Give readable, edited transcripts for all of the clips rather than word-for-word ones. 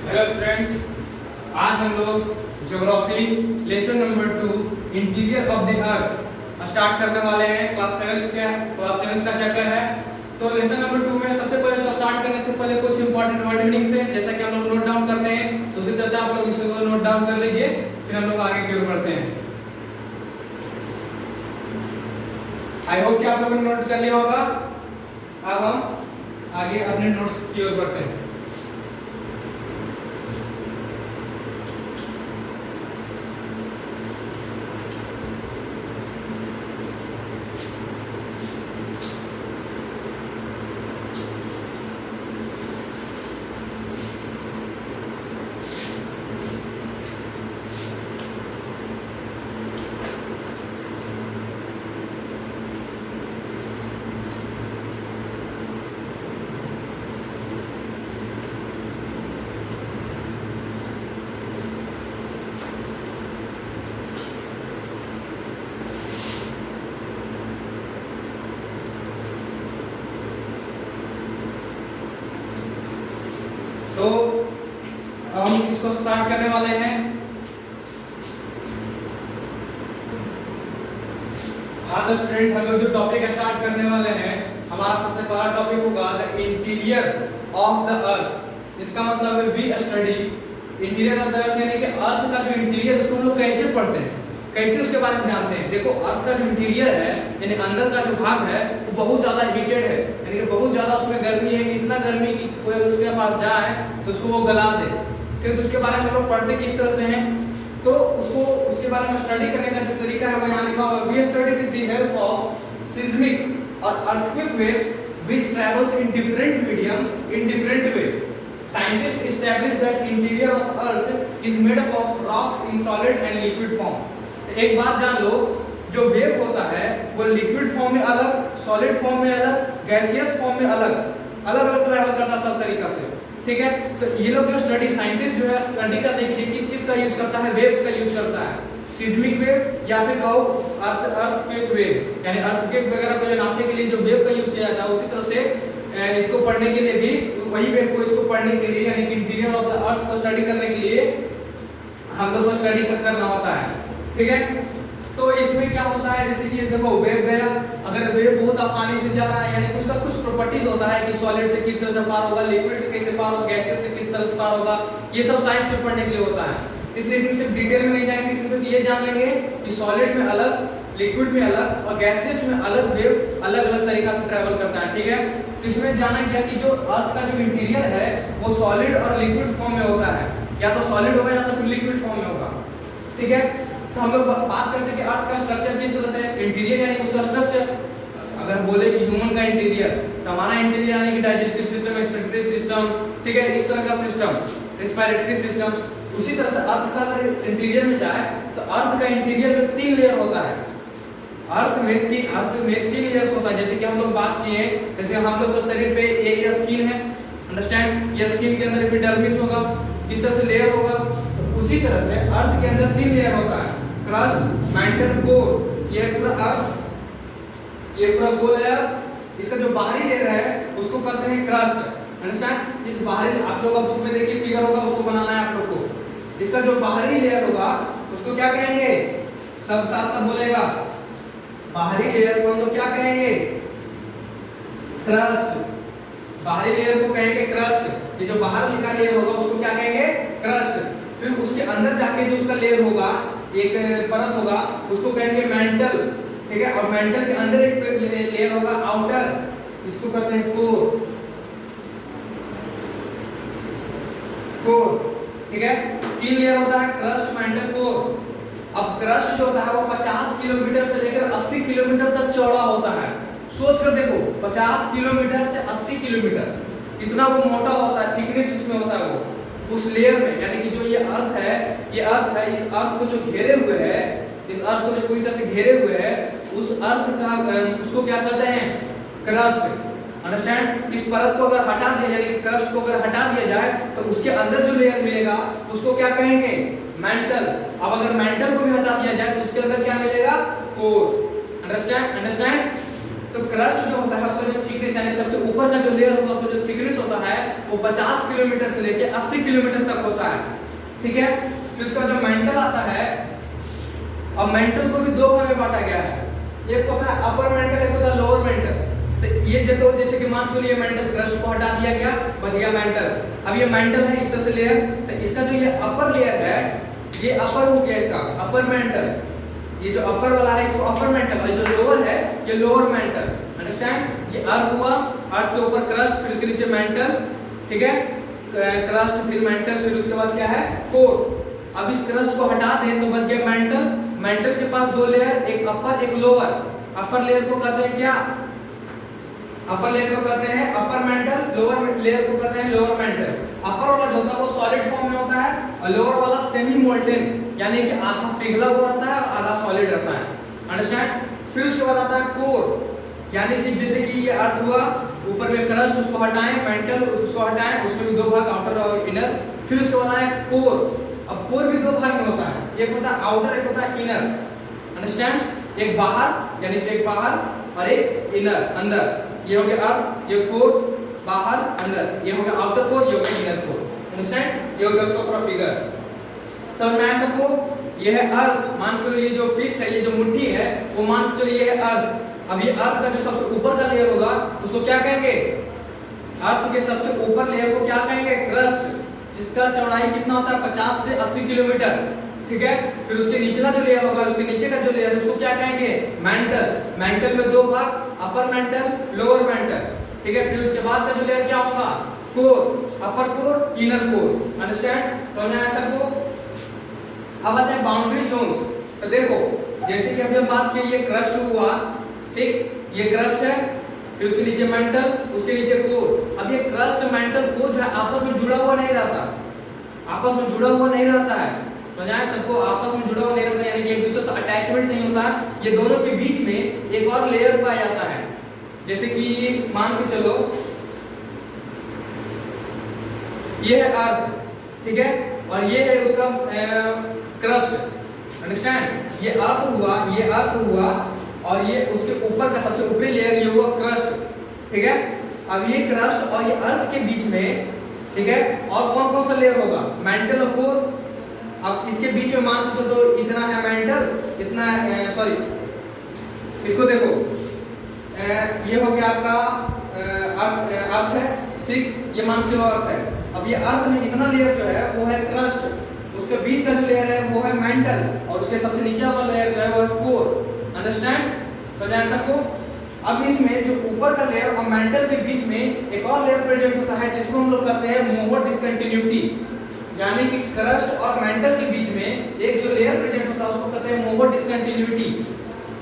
Hello students, आज हम लोग geography lesson number 2 interior of the earth start करने वाले हैं। क्लास 7 का चैप्टर है। तो लेसन नंबर 2 में सबसे पहले तो स्टार्ट करने से पहले कुछ इंपॉर्टेंट वर्ड मीनिंग्स हैं, जैसा कि हम लोग नोट डाउन करते हैं। तो उसी तरह से आप लोग इसको नोट डाउन कर लीजिए, फिर हम लोग आगे की ओर बढ़ते हैं। आई होप कि आप लोगों ने नोट कर लिया होगा। अब हम आगे अपने नोट्स की ओर बढ़ते हैं। तो हम इसको स्टार्ट करने वाले हैं। हाँ तो स्टूडेंट, हम लोग जो टॉपिक स्टार्ट करने वाले हैं, हमारा सबसे पहला टॉपिक होगा the interior of the earth. इसका मतलब है we study interior of the earth, यानी कि अर्थ का जो इंटीरियर उसको हम लोग कैसे पढ़ते हैं, कैसे उसके बारे में जानते हैं। देखो, अर्थ का जो इंटीरियर है यानी अंदर का जो भाग है वो बहुत ज्यादा हीटेड है, यानी कि बहुत ज्यादा उसमें गर्मी है। इतना गर्मी कि कोई अगर उसके पास जाए तो उसको वो गला दे। फिर उसके बारे में हम लोग पढ़ते किस तरह से हैं, तो उसको उसके बारे में स्टडी करने का जो तरीका है वो यहाँ लिखा हुआ है। We study with the help of seismic और earthquake waves which travels in different medium in different way. Scientist establish that interior of earth is made up of rocks in solid and liquid form. एक बात जान लो, जो wave होता है वो liquid form में अलग, सॉलिड फॉर्म में अलग, गैसियस फॉर्म में अलग अलग ट्रैवल करता है सब तरीका से। ठीक है, तो ये लोग जो स्टडी साइंटिस्ट जो है स्टडी करने के लिए किस चीज का यूज करता है, वेव्स का यूज करता है। सिस्मिक वेव या फिर कहो अर्थक्वेक वेव, यानी अर्थक्वेक वगैरह को जो नापने के लिए जो वेव का यूज किया जाता है, उसी तरह से इसको पढ़ने के लिए भी वही वेव को इसको पढ़ने के लिए यानी कि इंटीरियर ऑफ द अर्थ को स्टडी करने के लिए हम लोग को स्टडी करना होता है। ठीक है, तो इसमें क्या होता है, जैसे कि देखो वेव गया, अगर वेव बहुत आसानी से जा रहा है यानी उसका कुछ प्रॉपर्टीज होता है कि सॉलिड से किस तरह से पार होगा, लिक्विड से कैसे पार होगा, गैसेस से किस तरह से पार होगा, ये सब साइंस में पढ़ने के लिए होता है। इसलिए इसमें सिर्फ डिटेल में नहीं जाएंगे, इसमें सिर्फ ये जान लेंगे कि सॉलिड में अलग, लिक्विड में अलग और गैसेस में अलग वेव अलग अलग तरीका से ट्रैवल करता है। ठीक है, तो इसमें जाना क्या कि जो अर्थ का जो इंटीरियर है वो सॉलिड और लिक्विड फॉर्म में होता है, या तो सॉलिड होगा या तो फिर लिक्विड फॉर्म में होगा। ठीक है, तो हम लोग बात करते हैं कि अर्थ का स्ट्रक्चर किस तरह से, इंटीरियर यानी उसका स्ट्रक्चर। अगर बोले कि ह्यूमन का इंटीरियर, तो हमारा इंटीरियर यानी कि डाइजेस्टिव सिस्टम, एक्सक्रीटरी सिस्टम, ठीक है, इस तरह का सिस्टम, रिस्पिरेटरी सिस्टम। उसी तरह से अर्थ का अगर इंटीरियर में जाए तो अर्थ का इंटीरियर में 3 लेयर होता है। अर्थ में 3 लेयर्स होता है। जैसे कि हम लोग बात किए, जैसे हम लोग के शरीर पे ये स्किन है, अंडरस्टैंड, ये स्किन के अंदर एपिडर्मिस होगा, इस तरह से लेयर होगा। तो उसी तरह से अर्थ के अंदर 3 लेयर होता है, क्रस्ट, मैंटल, कोर। ये पूरा अर्थ, ये पूरा गोल है। इसका जो बाहरी लेयर है उसको कहते हैं क्रस्ट, अंडरस्टैंड। इस बाहरी, आप लोग का बुक में देखिए फिगर होगा, उसको बनाना है आप लोग को। इसका जो बाहरी लेयर होगा उसको क्या कहेंगे, सब साथ साथ बोलेगा। बाहरी लेयर को हम लोग क्या कहेंगे, क्रस्ट। बाहरी लेयर को कहेंगे क्रस्ट। ये जो बाहर का लेयर होगा उसको क्या कहेंगे, क्रस्ट। फिर उसके अंदर जाके जो उसका लेयर होगा, एक परत होगा, उसको कहेंगे मेंटल। ठीक है, और मेंटल के अंदर एक लेयर होगा आउटर, इसको कहते हैं कोर। ठीक है, 3 लेयर होता है, क्रस्ट, मेंटल, कोर। अब क्रस्ट जो होता है वो 50 किलोमीटर से लेकर 80 किलोमीटर तक चौड़ा होता है। सोच कर देखो, 50 किलोमीटर से 80 किलोमीटर इतना वो मोटा होता है, थिकनेस इसमें होता है वो उस लेयर में। यानी कि जो ये अर्थ है, इस अर्थ को जो घेरे हुए है, इस अर्थ को जो पूरी तरह से घेरे हुए है, उस अर्थ का उसको क्या कहते हैं, क्रस्ट। अंडरस्टैंड। इस परत को अगर हटा दिया, यानी कि क्रस्ट को अगर हटा दिया जाए तो उसके अंदर जो लेयर मिलेगा उसको क्या कहेंगे, मेंटल। अब अगर मेंटल को भी हटा दिया जाए तो उसके अंदर क्या मिलेगा, कोर। अंडरस्टैंड। तो क्रस्ट जो होता है उसका जो थिकनेस यानी सबसे ऊपर का जो लेयर होगा उसका जो थिकनेस होता है वो 50 किलोमीटर से लेके 80 किलोमीटर तक होता है, ठीक है। फिर उसका जो मेंटल आता है, अब मेंटल को भी दो भाग में बांटा गया है, एक होता है अपर मेंटल, एक होता है लोअर मेंटल। तो ये देखो, जैसे कि मान लो ये मेंटल क्रस्ट को हटा दिया गया, बच गया मेंटल। अब ये मेंटल है इस तरह से लेयर, तो इसका जो ये अपर लेयर है, ये अपर हो गया इसका अपर मेंटल, ये जो अपर वाला है इसको अपर मेंटल, और जो लोअर है ये लोअर मेंटल। अंडरस्टैंड? ये अर्थ हुआ, अर्थ के ऊपर क्रस्ट, फिर उसके नीचे मेंटल, ठीक है, क्रस्ट फिर मेंटल, फिर उसके बाद क्या है कोर। अब इस क्रस्ट को हटा दें तो बच गया मेंटल। मेंटल के पास दो लेयर, एक अपर एक लोअर। अपर लेयर को कहते हैं क्या? अपर लेयर को कहते हैं अपर मेंटल, लोअर लेयर को कहते हैं लोअर मेंटल। अपर वाला जो होता है वो सॉलिड फॉर्म में होता है, और लोअर वाला सेमी मोल्टेन, यानी कि आधा पिघला हुआ रहता है और आधा सॉलिड रहता है। अंडरस्टैंड? फिर उसके बाद आता है कोर, यानी कि जैसे कि ये अर्थ हुआ, ऊपर में क्रस्ट, उसको हटाएं, मेंटल उसको हटाएं, उसमें भी दो भाग, आउटर और इनर। फिर उसके बाद आया कोर। अब कोर भी दो भाग में होता है, एक होता है आउटर, एक होता है इनर। अंडरस्टैंड? एक बाहर, यानी कि एक बाहर, और एक इनर, अंदर। ये हो गया अर्थ, ये कोर, बाहर अंदर, ये हो गया आउटर कोर, ये हो गया इनर कोर। अंडरस्टैंड? ये हो गया उसका पूरा फिगर। समझ में आया सबको? ये है अर्थ। मान चलो ये जो फिस्ट है, ये जो मुट्ठी है, वो मान चलो ये है अर्थ। अब ये अर्थ का जो सबसे ऊपर का लेयर होगा उसको क्या कहेंगे? अर्थ के सबसे ऊपर लेयर को क्या कहेंगे? क्रस्ट, जिसका चौड़ाई कितना होता है? 50 से 80 किलोमीटर, ठीक है। फिर उसके निचला जो लेयर होगा, उसके नीचे का जो लेयर है, उसको क्या कहेंगे? मेंटल। मेंटल में दो भाग, अपर मेंटल, लोअर मेंटल, ठीक है। फिर उसके बाद का जो लेयर क्या होगा? कोर, अपर कोर, इनर कोर। अंडरस्टैंड? समझ में आया सबको? अब आते हैं बाउंड्री जोन्स। तो देखो, जैसे कि अभी हम बात की, ये क्रस्ट हुआ, ठीक, ये क्रस्ट है, फिर उसके नीचे मेंटल, उसके नीचे कोर। अब ये क्रस्ट, मेंटल, कोर जो है आपस में जुड़ा हुआ नहीं रहता, आपस में जुड़ा हुआ नहीं रहता है। समझ आया सबको? आपस में जुड़ा हुआ नहीं रहता, यानी कि एक दूसरे से अटैचमेंट नहीं होता। ये दोनों के बीच में एक और लेयर पाया जाता है, जैसे कि मान के चलो ये है अर्थ, ठीक है, और ये है उसका क्रस्ट। अंडरस्टैंड? ये अर्थ हुआ, ये अर्थ हुआ, और ये उसके ऊपर का सबसे ऊपरी लेयर ये हुआ क्रस्ट, ठीक है। अब ये क्रस्ट और ये अर्थ के बीच में, ठीक है, और कौन कौन सा लेयर होगा? मेंटल और कोर। अब इसके बीच में मान के चलो इतना है मेंटल, इतना सॉरी, इसको देखो, ये हो गया आपका अर्थ है, ठीक, ये मान के चलो अर्थ है। अब ये अर्थ में इतना लेयर जो है वो है क्रस्ट, उसके बीच का जो लेयर है वो है मेंटल, और उसके सबसे नीचे वाला लेयर जो है वो है कोर। अंडरस्टैंड? समझ आया सबको? अब इसमें जो ऊपर का लेयर और मेंटल के बीच में एक और लेयर प्रेजेंट होता है, जिसको हम लोग कहते हैं मोहो डिस्कंटिन्यूटी, यानी कि क्रस्ट और मेंटल के बीच में एक जो लेयर प्रेजेंट होता है उसको कहते हैं मोहो डिस्कंटिन्यूटी,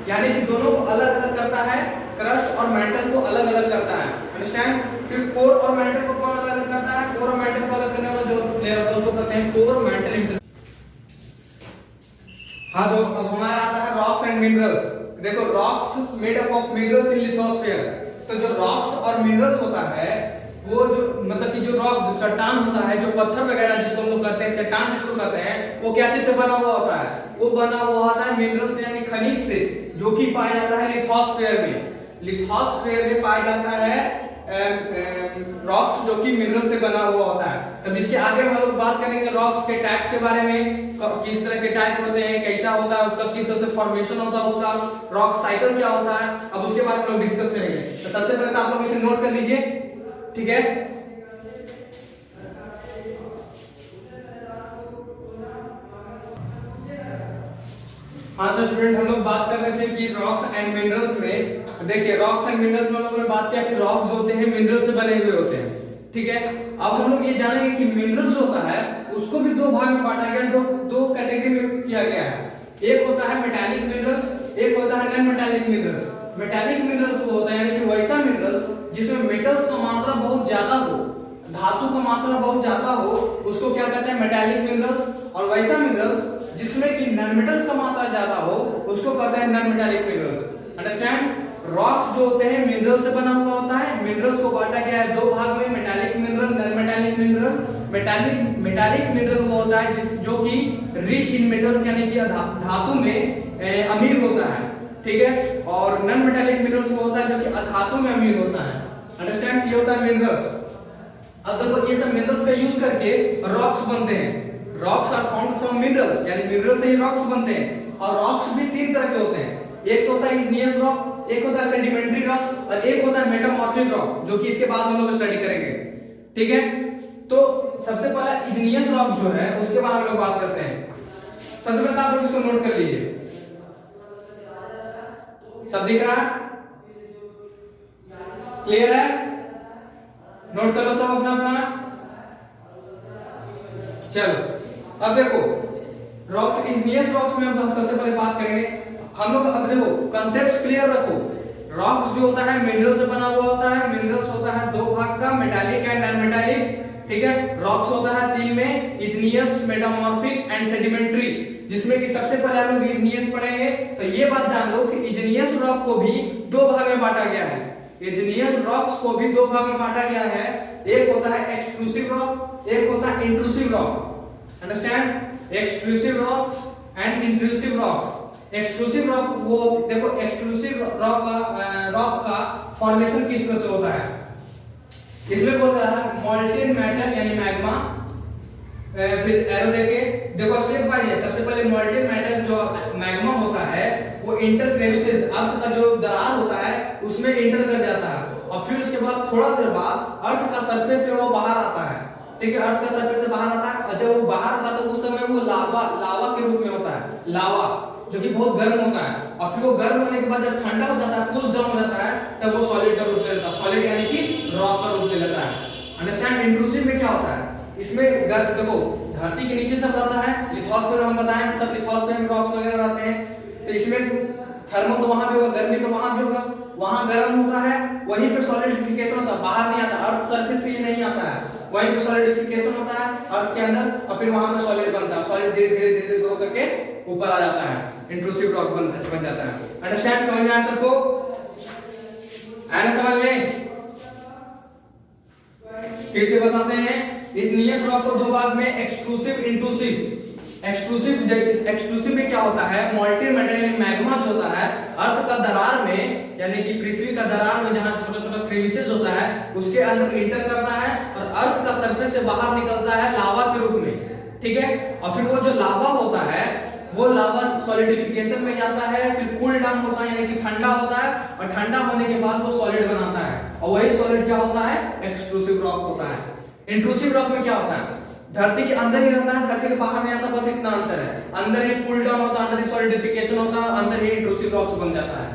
यानी कि दोनों को अलग अलग करता है, क्रस्ट और मेंटल को अलग अलग करता है। अंडरस्टैंड? फिर कोर और मेंटल को कौन अलग अलग करता है? कोर और मेंटल को अलग करने वाला जो लेयर होता है उसको कहते हैं कोर मेंटल इंटर। हाँ, तो अब हमारा आता है रॉक्स एंड मिनरल्स। देखो, rocks made up of minerals in lithosphere. तो जो रॉक्स और मिनरल्स होता है, वो जो मतलब कि जो रॉक, जो चट्टान होता है, जो पत्थर वगैरह जिसको हम लोग कहते हैं, चट्टान जिसको कहते हैं, वो क्या चीज से बना हुआ होता है? वो बना हुआ होता है मिनरल से, यानी खनिज से, जो कि पाया जाता है लिथोस्फीयर में। लिथोस्फीयर में पाया जाता है रॉक्स, जो कि मिनरल से बना हुआ होता है। तब इसके आगे हम लोग बात करेंगे रॉक्स के टाइप्स के बारे में, किस तरह के टाइप होते हैं, कैसा होता है उसका, किस तरह से फॉर्मेशन होता है उसका, रॉक साइकिल क्या होता है, अब उसके बारे में हम लोग डिस्कस करेंगे। तो सबसे पहले तो आप लोग इसे नोट कर लीजिए, ठीक है। हाँ, तो स्टूडेंट हम लोग बात कर रहे थे कि रॉक्स एंड मिनरल्स में, तो देखिए रॉक्स एंड मिनरल्स में हम लोगों ने बात किया कि रॉक्स होते हैं मिनरल से बने हुए होते हैं, ठीक है। अब हम लोग ये जानेंगे कि मिनरल्स होता है उसको भी दो भाग में बांटा गया, दो कैटेगरी में किया गया है। एक होता है मेटालिक मिनरल्स, एक होता है non metallic minerals. Metallic minerals वो होता है यानी कि वैसा मिनरल्स जिसमें मेटल्स का मात्रा बहुत ज्यादा हो, धातु का मात्रा बहुत ज्यादा हो, उसको क्या कहते हैं? Metallic minerals. और वैसा मिनरल्स जिसमें कि नॉन मेटल्स का मात्रा ज्यादा हो, उसको कहते हैं non metallic minerals. Understand? Rocks जो होते हैं मिनरल से बना हुआ होता है। मिनरल्स को बांटा गया है दो भाग में, metallic mineral, non metallic mineral. Metallic mineral वो होता है जिस जो कि रिच इन मेटल्स, यानी कि धातु में अमीर होता है, ठीक है। और नॉन मेटालिक मिनरल्स वो होता है जो कि अधातु में अमीर होता है। अंडरस्टैंड? ये होता है मिनरल्स। अब देखो ये सब मिनरल्स का यूज करके रॉक्स बनते हैं। Rocks are found from minerals, यानी मिनरल से ही रॉक्स बनते हैं। और रॉक्स भी तीन तरह के होते हैं, एक तो होता है इग्नियस रॉक, एक होता है सेडिमेंट्री रॉक और एक होता है मेटामॉर्फिक रॉक, जो कि इसके बाद हम लोग स्टडी करेंगे। ठीक है, तो सबसे पहला इग्नियस रॉक जो है उसके बारे में हम लोग बात करते हैं। सबसे पहले आप लोग इसको नोट कर लीजिए, सब दिख रहा है, क्लियर है? नोट कर लो सब अपना अपना। चलो अब देखो रॉक्स, इग्नियस रॉक्स में हम सबसे पहले बात करेंगे हम लोग। अब देखो कंसेप्ट क्लियर रखो। रॉक्स जो होता है मिनरल से बना हुआ होता है। मिनरल्स होता है दो भाग का, मेटालिक एंड नॉन मेटालिक। ठीक है, रॉक्स होता है तीन में, इग्नियस, मेटामॉर्फिक एंड सेडिमेंट्री, जिसमें कि सबसे पहले हम लोग इग्नियस पढ़ेंगे। तो ये बात जान लो कि इग्नियस रॉक को भी दो भाग में बांटा गया है। इग्नियस रॉक्स को भी दो भाग में बांटा गया है, एक होता है एक्सट्रूसिव रॉक, एक होता है intrusive rock. Understand? Extrusive rocks and intrusive rocks. Extrusive rock, वो देखो एक्सट्रूसिव रॉक का फॉर्मेशन किस तरह से होता है, इसमें बोल रहा है मॉल्टेन मैटर यानी मैग्मा। फिर एरो देके देखो स्टेप बाय है। सबसे पहले मॉल्टेन मैटर जो मैग्मा होता है वो इंटर क्रेविसेस, अर्थ का जो दरार होता है उसमें इंटर कर जाता है, और फिर उसके बाद थोड़ा देर बाद अर्थ का सरफेस पे वो बाहर आता है। ठीक है, अर्थ का सरफेस से बाहर आता है, और जब वो बाहर आता है तो उस समय वो लावा के रूप में होता है, लावा जो कि बहुत गर्म होता है। और फिर वो गर्म होने के बाद जब ठंडा हो जाता है, कूल्स डाउन हो जाता है, तब वो सॉलिड का रूप ले लेता है। सॉलिड यानी कि रॉक का रूप ले लेता है। अंडरस्टैंड? इंट्रूसिव में क्या होता है, इसमें देखो धरती के नीचे सब रहता है, लिथोस्फीयर हम बताएं सब लिथोस्फीयर में रॉक्स वगैरह रहते हैं। तो इसमें थर्मल तो वहां भी होगा, गर्मी तो वहां भी होगा, वहां गर्म होता है, वहीं पे सॉलिडिफिकेशन होता है, बाहर नहीं आता, अर्थ सरफेस पे ये नहीं आता है, वहीं पे सॉलिडिफिकेशन होता है अर्थ के अंदर, और फिर वहां पे सॉलिड बनता है। सॉलिड धीरे धीरे धीरे ग्रो करके ऊपर आ जाता है, इंट्रूसिव रॉक बन जाता है। अंडरस्टैंड? समझ में आया सबको? आया समझ में? फिर से बताते हैं, इस नियस रॉक को दो भाग में, एक्सट्रूसिव, इंट्रूसिव। एक्सट्रूसिव में क्या होता है, मॉल्टेन मैटर यानी मैग्मा जो होता है अर्थ का दरार में, यानी कि पृथ्वी का दरार में जहां छोटा-छोटा क्रेविसेस होता है उसके अंदर इंटर करता है और अर्थ का सरफेस से बाहर निकलता है लावा के रूप में। ठीक है, और फिर वो जो लावा होता है वो लावा सॉलिडिफिकेशन में जाता है, फिर कूल डाउन होता है यानी कि ठंडा होता है, और ठंडा होने के बाद वो सॉलिड बनाता है, और वही सॉलिड क्या होता है, एक्सट्रूसिव रॉक होता है। इंट्रूसिव रॉक में क्या होता है, धरती के अंदर ही रहता है, धरती के बाहर नहीं आता, बस इतना अंतर है, अंदर ही कूल डाउन होता है, अंदर ही सॉलिडिफिकेशन होता है, अंदर ही इंट्रूसिव रॉक्स बन जाता है।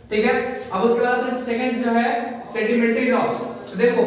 ठीक है, अब उसके बाद सेकंड जो है सेडिमेंट्री रॉक्स। देखो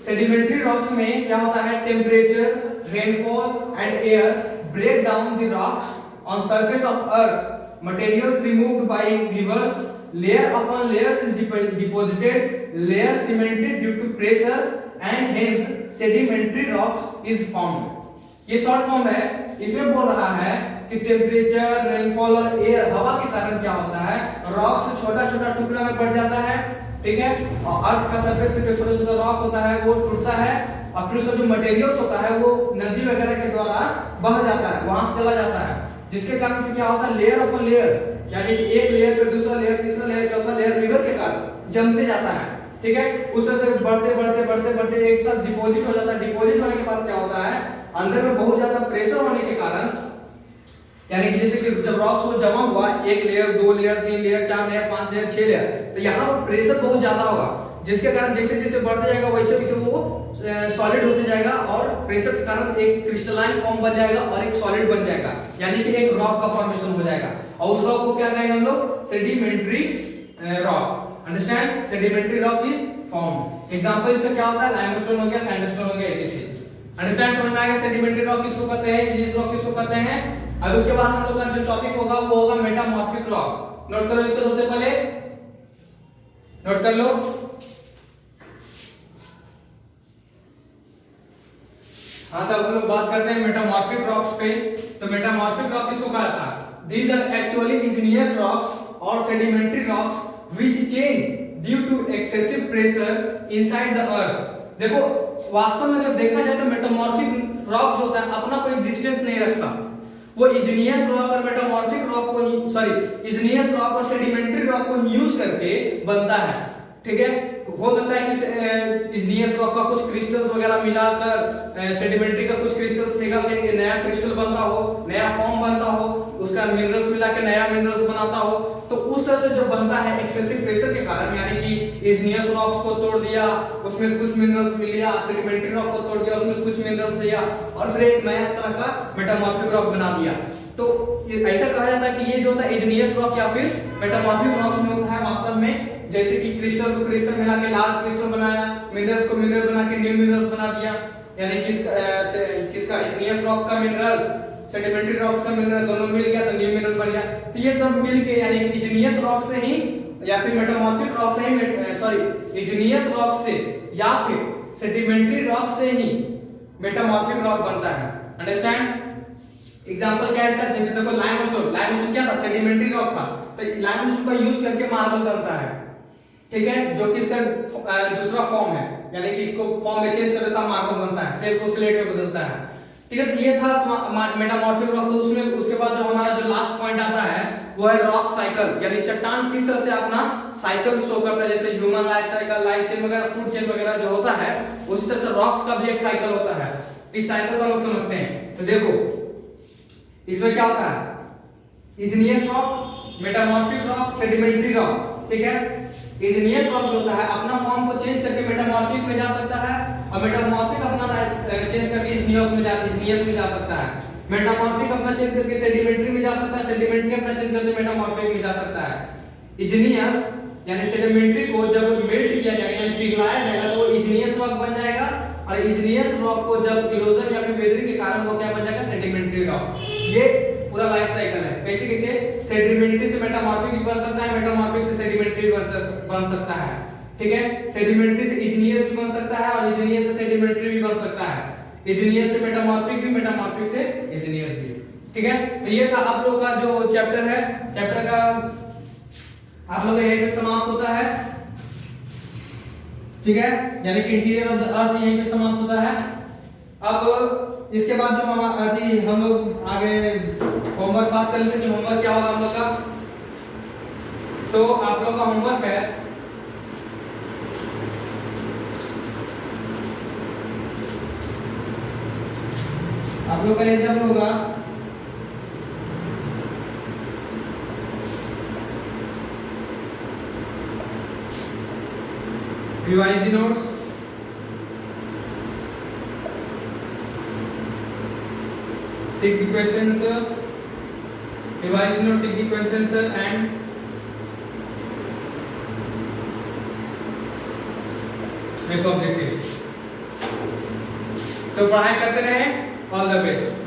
सेडिमेंट्री रॉक्स में क्या होता है, temperature, rainfall and air brake down the rocks on surface of earth, materials removed by rivers, layer upon layers is deposited, layer cemented due to pressure and hence sedimentary rocks is formed। ये short form है, इसमें बोल रहा है कि temperature, rainfall और air, हवा के कारण क्या होता है, रॉक्स छोटा-छोटा टुकड़ा में बढ़ जाता है। ठीक है, और अर्थ का सरफेस पे जो छोटा-छोटा रॉक होता है वो टूटता है, और फिर उसका जो मटेरियल्स होता है वो नदी वगैरह के द्वारा बह जाता है, वहां से चला जाता है, जिसके कारण फिर क्या होता है, लेयर अपॉन लेयर्स, यानी कि एक लेयर पे दूसरा लेयर, तीसरा लेयर, चौथा लेयर रिवर के कारण जमते जाता है। ठीक है, उस तरह से बढ़ते बढ़ते बढ़ते बढ़ते एक साथ डिपॉजिट हो जाता है। डिपॉजिट होने के बाद क्या होता है, अंदर में बहुत ज्यादा प्रेशर होने के कारण, यानी कि जैसे कि जब रॉक्स को जमा हुआ, एक लेयर, दो लेयर, तीन लेयर, चार लेयर, पांच लेयर, छह लेयर, तो यहाँ पर प्रेशर बहुत ज्यादा होगा, जिसके कारण जैसे जैसे बढ़ते जाएगा वैसे वैसे वो सॉलिड होते जाएगा, और प्रेशर के कारण एक क्रिस्टलाइन फॉर्म बन जाएगा और एक सॉलिड बन जाएगा, यानी कि एक रॉक का फॉर्मेशन हो जाएगा, और उस रॉक को क्या कहेंगे हम लोग, sedimentary rock. Understand? Sedimentary rock is formed. Example इसका क्या होता है, लाइमस्टोन हो गया, सैंडस्टोन हो गया, etc। अंडरस्टैंड? समझ में आ गया सेडिमेंट्री रॉक किसको कहते हैं, इग्नियस रॉक किसको कहते हैं। अब उसके बाद हम लोग का जो टॉपिक होगा वो होगा मेटामॉर्फिक रॉक। नोट करो इसको, सबसे पहले नोट कर लो। हाँ, तब हम लोग बात करते हैं मेटामॉर्फिक रॉक्स पे। तो मेटामॉर्फिक रॉक किसको कहा जाता है, these are actually igneous rocks or sedimentary rocks which change due to excessive pressure inside the earth। देखो वास्तव में अगर देखा जाए तो मेटामॉर्फिक रॉक जो होता है अपना कोई एग्जिस्टेंस नहीं रखता, वो इग्नियस रॉक और मेटामॉर्फिक रॉक को ही इग्नियस रॉक और सेडिमेंट्री रॉक को यूज करके बनता है। ठीक है, हो सकता है कि इग्नियस रॉक का कुछ क्रिस्टल्स वगैरह मिलाकर सेडिमेंट्री का कुछ क्रिस्टल्स निकाल के नया क्रिस्टल बनता हो, नया फॉर्म बनता हो, उसका मिनरल्स मिला के नया मिनरल्स बनाता हो। तो उस तरह से जो बनता है एक्सेसिव प्रेशर के कारण, यानी कि इग्नियस रॉक्स को तोड़ दिया, उसमें से कुछ मिनरल्स मिल लिया, सेडिमेंट्री रॉक को तोड़ दिया, उसमें से कुछ मिनरल्स लिया और फिर एक नया तरह का मेटामॉर्फिक रॉक बना दिया। तो ऐसा कहा जाता है कि ये जो होता है इग्नियस रॉक या फिर मेटामॉर्फिक रॉक में होता है वास्तव में, जैसे कि क्रिस्टल को क्रिस्टल मिला के लार्ज क्रिस्टल बनाया, मिनरल्स को मिनरल बना के न्यू मिनरल्स बना दिया, यानी कि किसका इग्नियस रॉक का मिनरल्स सेडिमेंट्री रॉक्स का मिनरल दोनों मिल गया तो न्यू मिनरल बन गया। तो ये सब मिल के यानी कि इग्नियस रॉक से ही या फिर मेटामॉर्फिक रॉक से ही सॉरी इग्नियस रॉक से या फिर सेडिमेंट्री रॉक से ही मेटामॉर्फिक रॉक बनता है। अंडरस्टैंड? एग्जांपल क्या है इसका? जैसे देखो लाइमस्टोन क्या था? सेडिमेंट्री रॉक था, तो लाइमस्टोन का यूज करके मार्बल बनता है, ठीक है, जो कि इसका दूसरा फॉर्म है, यानी कि इसको फॉर्म में चेंज कर देता है, मार्बल बनता है, सेल को स्लेट में बदलता है, ठीक है। तो ये था मेटामॉर्फिक रॉक। तो उसमें उसके बाद जो हमारा जो लास्ट पॉइंट आता है वो है रॉक साइकिल, यानी चट्टान किस तरह से अपना साइकिल शो करता है, जैसे human life cycle, life chain वगैरह, फूड चेन वगैरह जो होता है, उसी तरह से रॉक्स का भी एक साइकिल होता है। इस साइकिल को हम लोग समझते हैं। तो देखो इसमें क्या होता है? Igneous rock, metamorphic rock, sedimentary rock, ठीक है। इग्नियस रॉक जो होता है अपना फॉर्म को चेंज करके मेटामॉर्फिक में जा सकता है और मेटामॉर्फिक अपना चेंज करके इग्नियस में जा सकता है। मेटामॉर्फिक अपना चेंज करके सेडिमेंट्री में जा सकता है, सेडिमेंट्री अपना चेंज करके मेटामॉर्फिक में जा सकता है। इग्नियस यानी सेडिमेंट्री को जब मेल्ट किया जाएगा यानी पिघलाया जाएगा तो वो इग्नियस रॉक बन जाएगा, और इग्नियस रॉक को जब इरोजन या फिर वेदरिंग के कारण वो क्या बन जाएगा? Sedimentary rock. ये पूरा लाइफ साइकिल है। कैसे कैसे सेडिमेंट्री से मेटामॉर्फिक भी बन सकता है, मेटामॉर्फिक से सेडिमेंट्री भी बन सकता है, ठीक है। सेडिमेंट्री से इग्नियस भी बन सकता है और इग्नियस से सेडिमेंट्री भी बन सकता है, इग्नियस से मेटामॉर्फिक भी, मेटामॉर्फिक से इग्नियस भी, ठीक है। तो ये था आप लोगों का जो चैप्टर है, चैप्टर का आप लोग यहीं पे समाप्त होता है, ठीक है, यानी कि इंटीरियर ऑफ द अर्थ यहीं पे समाप्त होता है। अब इसके बाद जो हम लोग आगे होमवर्क बात कर लेते हैं कि होमवर्क क्या होगा हम लोग का। तो आप लोग का होमवर्क है आप लोग का ये जब होगा revise the notes, take the questions, revise the note, take the questions and make objectives। तो पढ़ाई करते रहें। All the best.